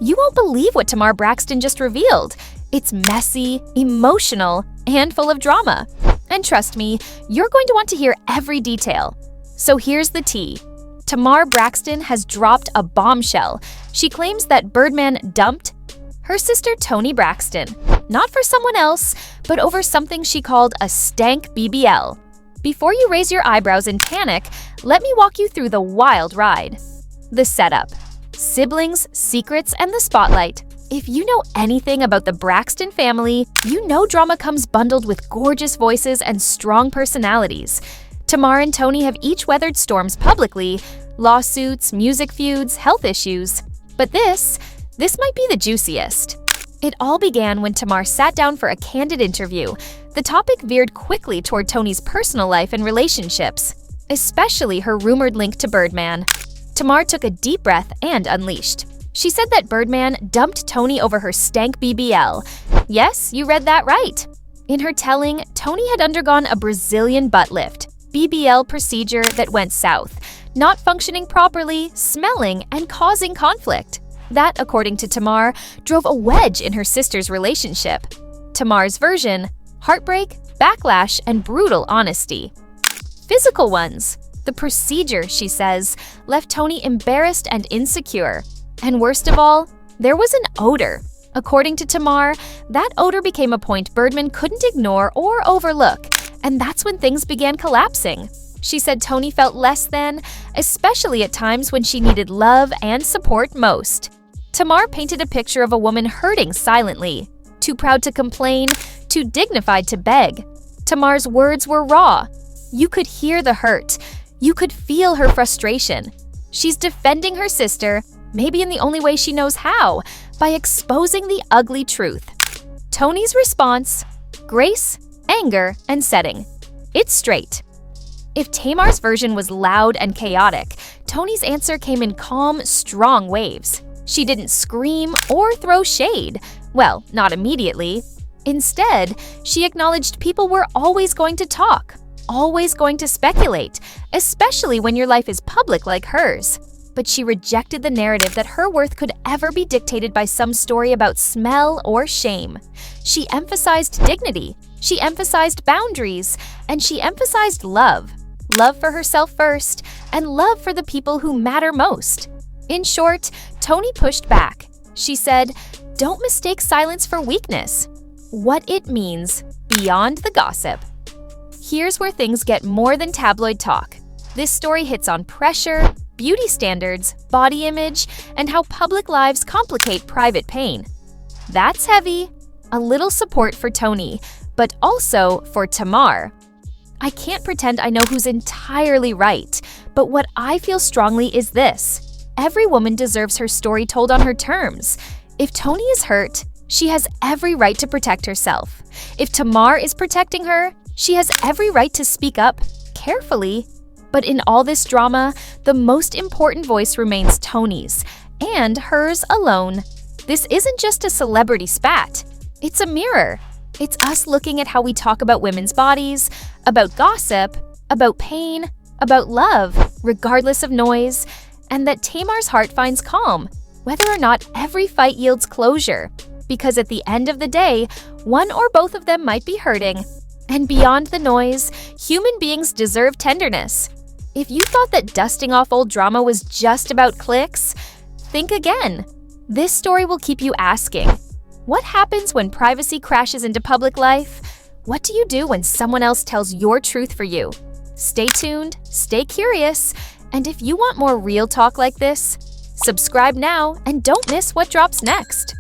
You won't believe what Tamar Braxton just revealed. It's messy, emotional, and full of drama. And trust me, you're going to want to hear every detail. So here's the tea. Tamar Braxton has dropped a bombshell. She claims that Birdman dumped her sister Toni Braxton, not for someone else, but over something she called a STANK BBL. Before you raise your eyebrows in panic, let me walk you through the wild ride. The setup, siblings, secrets, and the spotlight. If you know anything about the Braxton family, you know drama comes bundled with gorgeous voices and strong personalities. Tamar and Toni have each weathered storms publicly, lawsuits, music feuds, health issues. But this might be the juiciest. It all began when Tamar sat down for a candid interview. The topic veered quickly toward Toni's personal life and relationships, especially her rumored link to Birdman. Tamar took a deep breath and unleashed. She said that Birdman dumped Toni over her stank BBL. Yes, you read that right. In her telling, Toni had undergone a Brazilian butt lift, BBL procedure that went south, not functioning properly, smelling, and causing conflict. That, according to Tamar, drove a wedge in her sister's relationship. Tamar's version: heartbreak, backlash, and brutal honesty. Physical ones. The procedure, she says, left Toni embarrassed and insecure. And worst of all, there was an odor. According to Tamar, that odor became a point Birdman couldn't ignore or overlook, and that's when things began collapsing. She said Toni felt less than, especially at times when she needed love and support most. Tamar painted a picture of a woman hurting silently, too proud to complain, too dignified to beg. Tamar's words were raw. You could hear the hurt. You could feel her frustration. She's defending her sister, maybe in the only way she knows how, by exposing the ugly truth. Toni's response: grace, anger, and setting. It's straight. If Tamar's version was loud and chaotic, Toni's answer came in calm, strong waves. She didn't scream or throw shade. Well, not immediately. Instead, she acknowledged people were always going to talk, always going to speculate, especially when your life is public like hers. But she rejected the narrative that her worth could ever be dictated by some story about smell or shame. She emphasized dignity, she emphasized boundaries, and she emphasized love. Love for herself first, and love for the people who matter most. In short, Toni pushed back. She said, "Don't mistake silence for weakness." What it means beyond the gossip. Here's where things get more than tabloid talk. This story hits on pressure, beauty standards, body image, and how public lives complicate private pain. That's heavy. A little support for Toni, but also for Tamar. I can't pretend I know who's entirely right, but what I feel strongly is this: every woman deserves her story told on her terms. If Toni is hurt, she has every right to protect herself. If Tamar is protecting her, she has every right to speak up, carefully. But in all this drama, the most important voice remains Toni's, and hers alone. This isn't just a celebrity spat. It's a mirror. It's us looking at how we talk about women's bodies, about gossip, about pain, about love, regardless of noise, and that Tamar's heart finds calm, whether or not every fight yields closure. Because at the end of the day, one or both of them might be hurting. And beyond the noise, human beings deserve tenderness. If you thought that dusting off old drama was just about clicks, think again. This story will keep you asking, what happens when privacy crashes into public life? What do you do when someone else tells your truth for you? Stay tuned, stay curious, and if you want more real talk like this, subscribe now and don't miss what drops next.